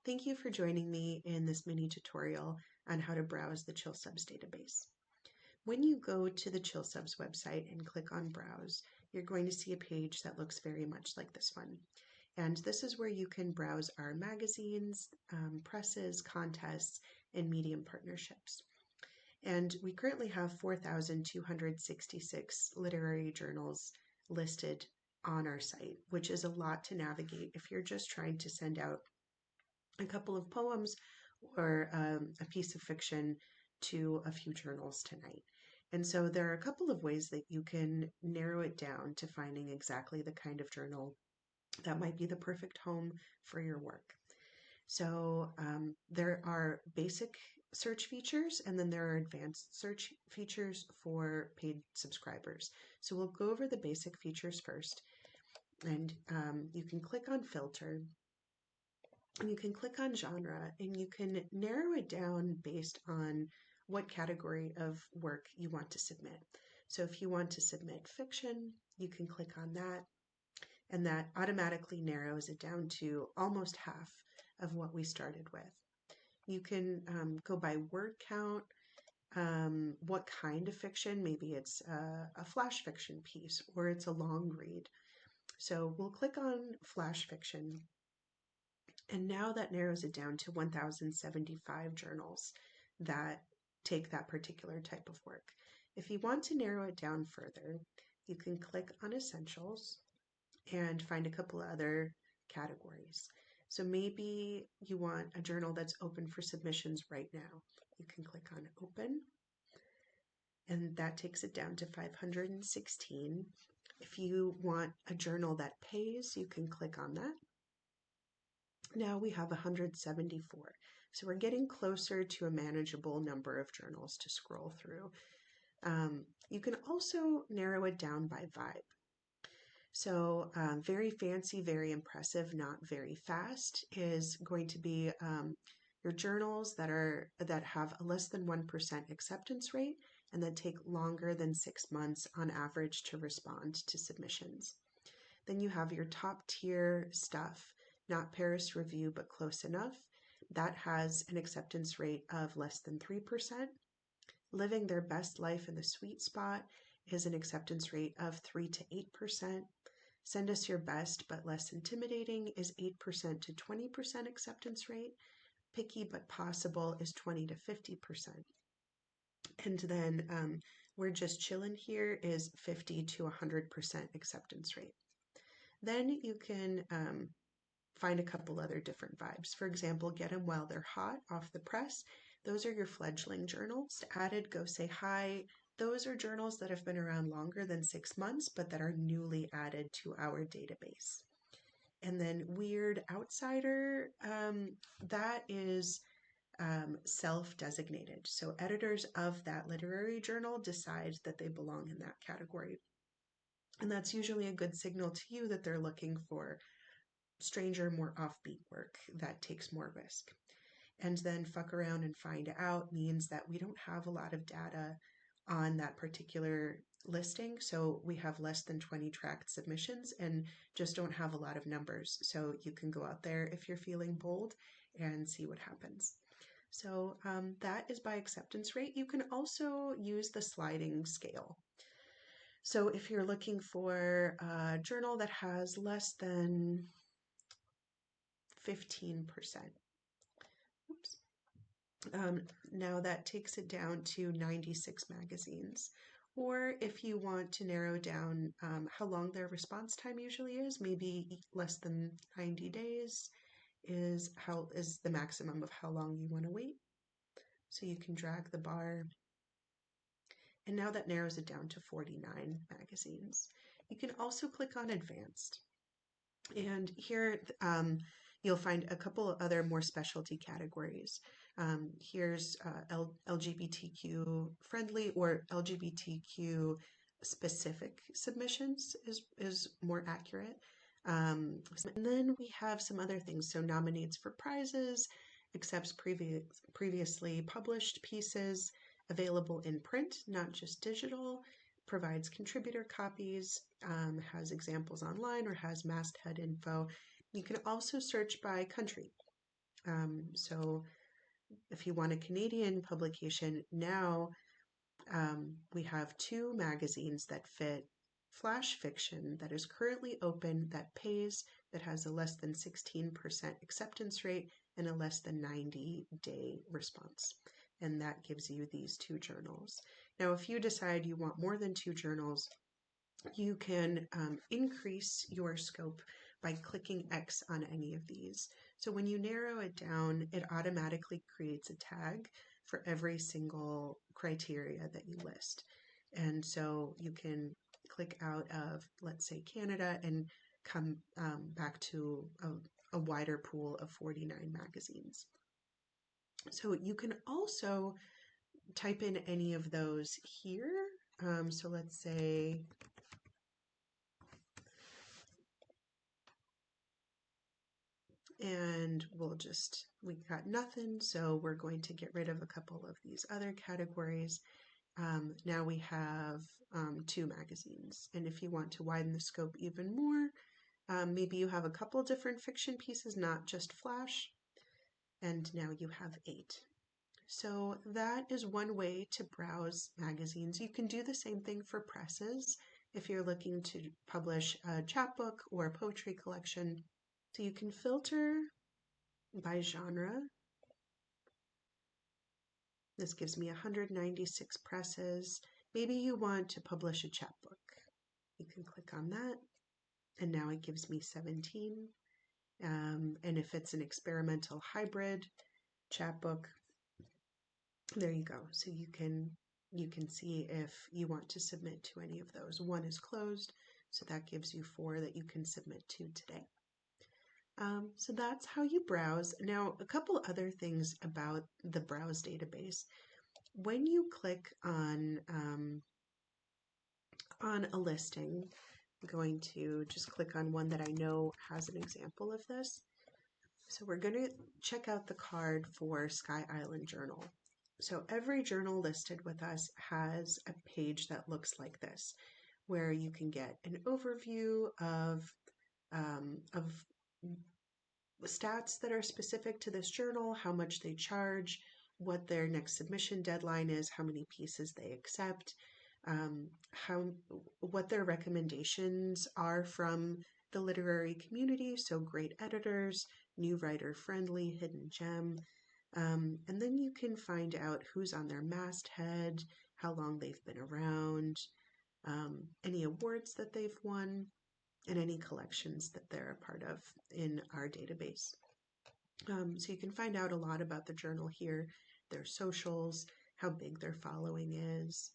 Thank you for joining me in this mini tutorial on how to browse the ChillSubs database. When you go to the ChillSubs website and click on Browse, you're going to see a page that looks very much like this one. And this is where you can browse our magazines, presses, contests, and medium partnerships. And we currently have 4,266 literary journals listed on our site, which is a lot to navigate if you're just trying to send out a couple of poems or a piece of fiction to a few journals tonight. And so there are a couple of ways that you can narrow it down to finding exactly the kind of journal that might be the perfect home for your work. So there are basic search features, and then there are advanced search features for paid subscribers. So we'll go over the basic features first, and you can click on filter, and you can click on genre, and you can narrow it down based on what category of work you want to submit. So if you want to submit fiction, you can click on that, and that automatically narrows it down to almost half of what we started with. You can go by word count, what kind of fiction, maybe it's a flash fiction piece or it's a long read. So we'll click on flash fiction, and now that narrows it down to 1,075 journals that take that particular type of work. If you want to narrow it down further, you can click on Essentials and find a couple of other categories. So maybe you want a journal that's open for submissions right now. You can click on Open, and that takes it down to 516. If you want a journal that pays, you can click on that. Now we have 174. So we're getting closer to a manageable number of journals to scroll through. You can also narrow it down by vibe. So very fancy, very impressive, not very fast is going to be your journals that have a less than 1% acceptance rate and that take longer than 6 months on average to respond to submissions. Then you have your top tier stuff, not Paris Review, but close enough. That has an acceptance rate of less than 3%. Living Their Best Life in the Sweet Spot is an acceptance rate of 3 to 8%. Send Us Your Best but Less Intimidating is 8% to 20% acceptance rate. Picky but Possible is 20 to 50%. And then We're Just Chillin' Here is 50 to 100% acceptance rate. Then you can find a couple other different vibes. For example, Get 'Em While They're Hot off the press. Those are your fledgling journals. Added Go Say Hi. Those are journals that have been around longer than 6 months, but that are newly added to our database. And then Weird Outsider, that is self-designated. So editors of that literary journal decide that they belong in that category. And that's usually a good signal to you that they're looking for stranger, more offbeat work that takes more risk. And then Fuck Around and Find Out means that we don't have a lot of data on that particular listing. So we have less than 20 tracked submissions and just don't have a lot of numbers. So you can go out there if you're feeling bold and see what happens. So that is by acceptance rate. You can also use the sliding scale. So if you're looking for a journal that has less than 15%, oops. Now that takes it down to 96 magazines. Or if you want to narrow down how long their response time usually is, maybe less than 90 days is the maximum of how long you want to wait. So you can drag the bar. And now that narrows it down to 49 magazines. You can also click on Advanced. And here you'll find a couple of other more specialty categories. Here's LGBTQ friendly or LGBTQ specific submissions is more accurate. And then we have some other things. So nominates for prizes, accepts previously published pieces, available in print, not just digital, provides contributor copies, has examples online, or has masthead info. You can also search by country. So if you want a Canadian publication, now we have 2 magazines that fit flash fiction that is currently open, that pays, that has a less than 16% acceptance rate and a less than 90-day response. And that gives you these 2 journals. Now, if you decide you want more than 2 journals, you can increase your scope by clicking X on any of these. So when you narrow it down, it automatically creates a tag for every single criteria that you list. And so you can click out of, let's say, Canada and come back to a wider pool of 49 magazines. So you can also type in any of those here. So let's say and we got nothing, so we're going to get rid of a couple of these other categories. Now we have 2 magazines, and if you want to widen the scope even more, maybe you have a couple different fiction pieces, not just flash, and now you have 8. So that is one way to browse magazines. You can do the same thing for presses if you're looking to publish a chapbook or a poetry collection. So you can filter by genre. This gives me 196 presses. Maybe you want to publish a chapbook. You can click on that, and now it gives me 17. And if it's an experimental hybrid chapbook, there you go. So you can see if you want to submit to any of those. One is closed, so that gives you 4 that you can submit to today. So that's how you browse. Now, a couple other things about the browse database. When you click on a listing, I'm going to just click on one that I know has an example of this. So we're going to check out the card for Sky Island Journal. So every journal listed with us has a page that looks like this, where you can get an overview of stats that are specific to this journal, how much they charge, what their next submission deadline is, how many pieces they accept, what their recommendations are from the literary community, so great editors, new writer friendly, hidden gem. And then you can find out who's on their masthead, how long they've been around, any awards that they've won, and any collections that they're a part of in our database. So you can find out a lot about the journal here, their socials, how big their following is,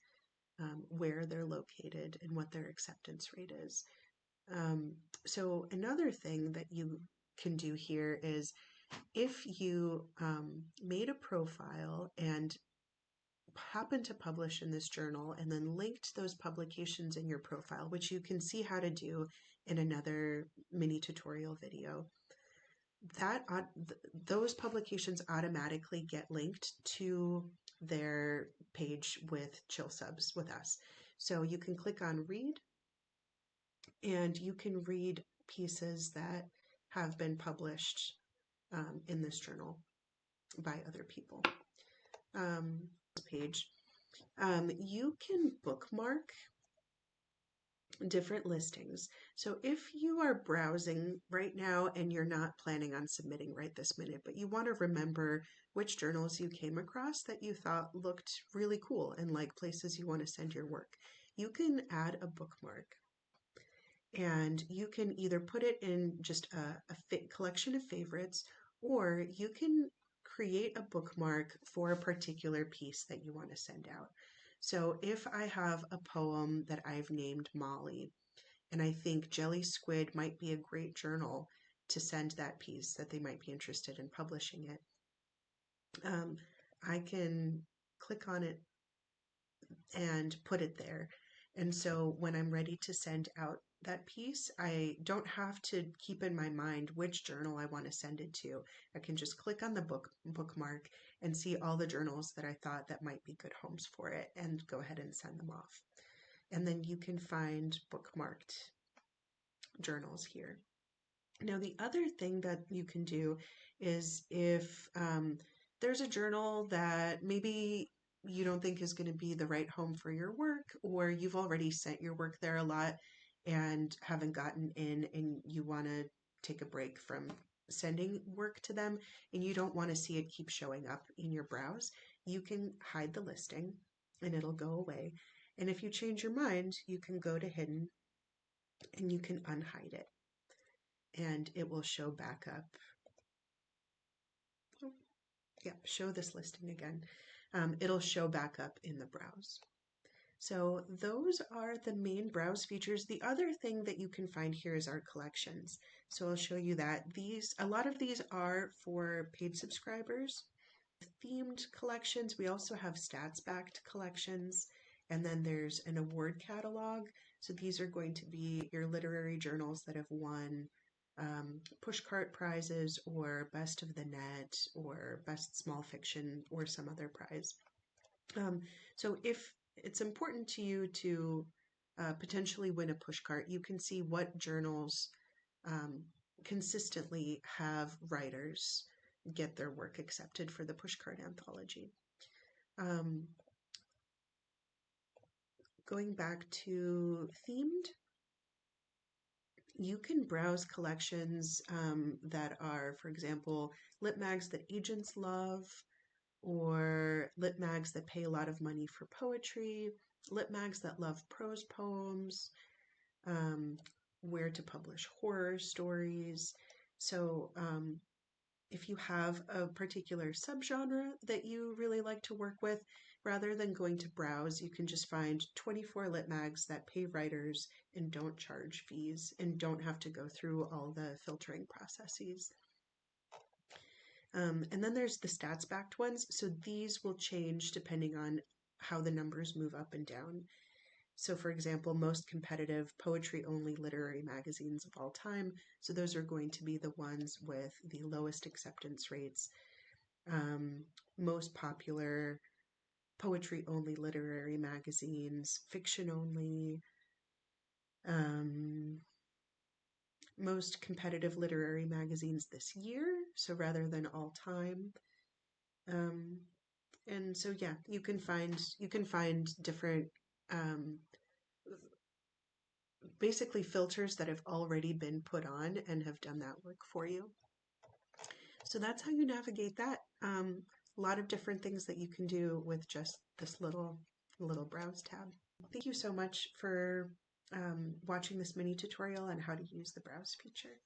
where they're located, and what their acceptance rate is. So another thing that you can do here is if you made a profile and happened to publish in this journal and then linked those publications in your profile, which you can see how to do in another mini tutorial video, those publications automatically get linked to their page with Chill Subs with us. So you can click on read, and you can read pieces that have been published in this journal by other people. Page. You can bookmark different listings. So if you are browsing right now and you're not planning on submitting right this minute, but you want to remember which journals you came across that you thought looked really cool and like places you want to send your work, you can add a bookmark. And you can either put it in just a collection of favorites, or you can create a bookmark for a particular piece that you want to send out. So if I have a poem that I've named Molly, and I think Jelly Squid might be a great journal to send that piece, that they might be interested in publishing it, I can click on it and put it there. And so when I'm ready to send out that piece, I don't have to keep in my mind which journal I want to send it to. I can just click on the bookmark and see all the journals that I thought that might be good homes for it and go ahead and send them off. And then you can find bookmarked journals here. Now, the other thing that you can do is if there's a journal that maybe you don't think is going to be the right home for your work, or you've already sent your work there a lot and haven't gotten in, and you want to take a break from sending work to them, and you don't want to see it keep showing up in your browse, you can hide the listing and it'll go away. And if you change your mind, you can go to hidden and you can unhide it and it will show back up. Oh, yeah, show this listing again. It'll show back up in the browse. So those are the main browse features. The other thing that you can find here is our collections. So I'll show you that. A lot of these are for paid subscribers. Themed collections, we also have stats-backed collections, and then there's an award catalog. So these are going to be your literary journals that have won pushcart prizes or best of the net or best small fiction or some other prize. So if it's important to you to potentially win a pushcart, you can see what journals um, consistently have writers get their work accepted for the pushcart anthology. Um, Going back to themed, you can browse collections that are, for example, lit mags that agents love, or lit mags that pay a lot of money for poetry, lit mags that love prose poems, um, where to publish horror stories. So if you have a particular subgenre that you really like to work with, rather than going to browse, you can just find 24 lit mags that pay writers and don't charge fees and don't have to go through all the filtering processes. And then there's the stats backed ones. So these will change depending on how the numbers move up and down. So, for example, most competitive poetry only literary magazines of all time. So, those are going to be the ones with the lowest acceptance rates. Most popular poetry only literary magazines, fiction only, um, most competitive literary magazines this year. So, rather than all time. Um, and so, yeah, you can find different um, basically filters that have already been put on and have done that work for you. So that's how you navigate that. A lot of different things that you can do with just this little browse tab. Thank you so much for watching this mini tutorial on how to use the browse feature.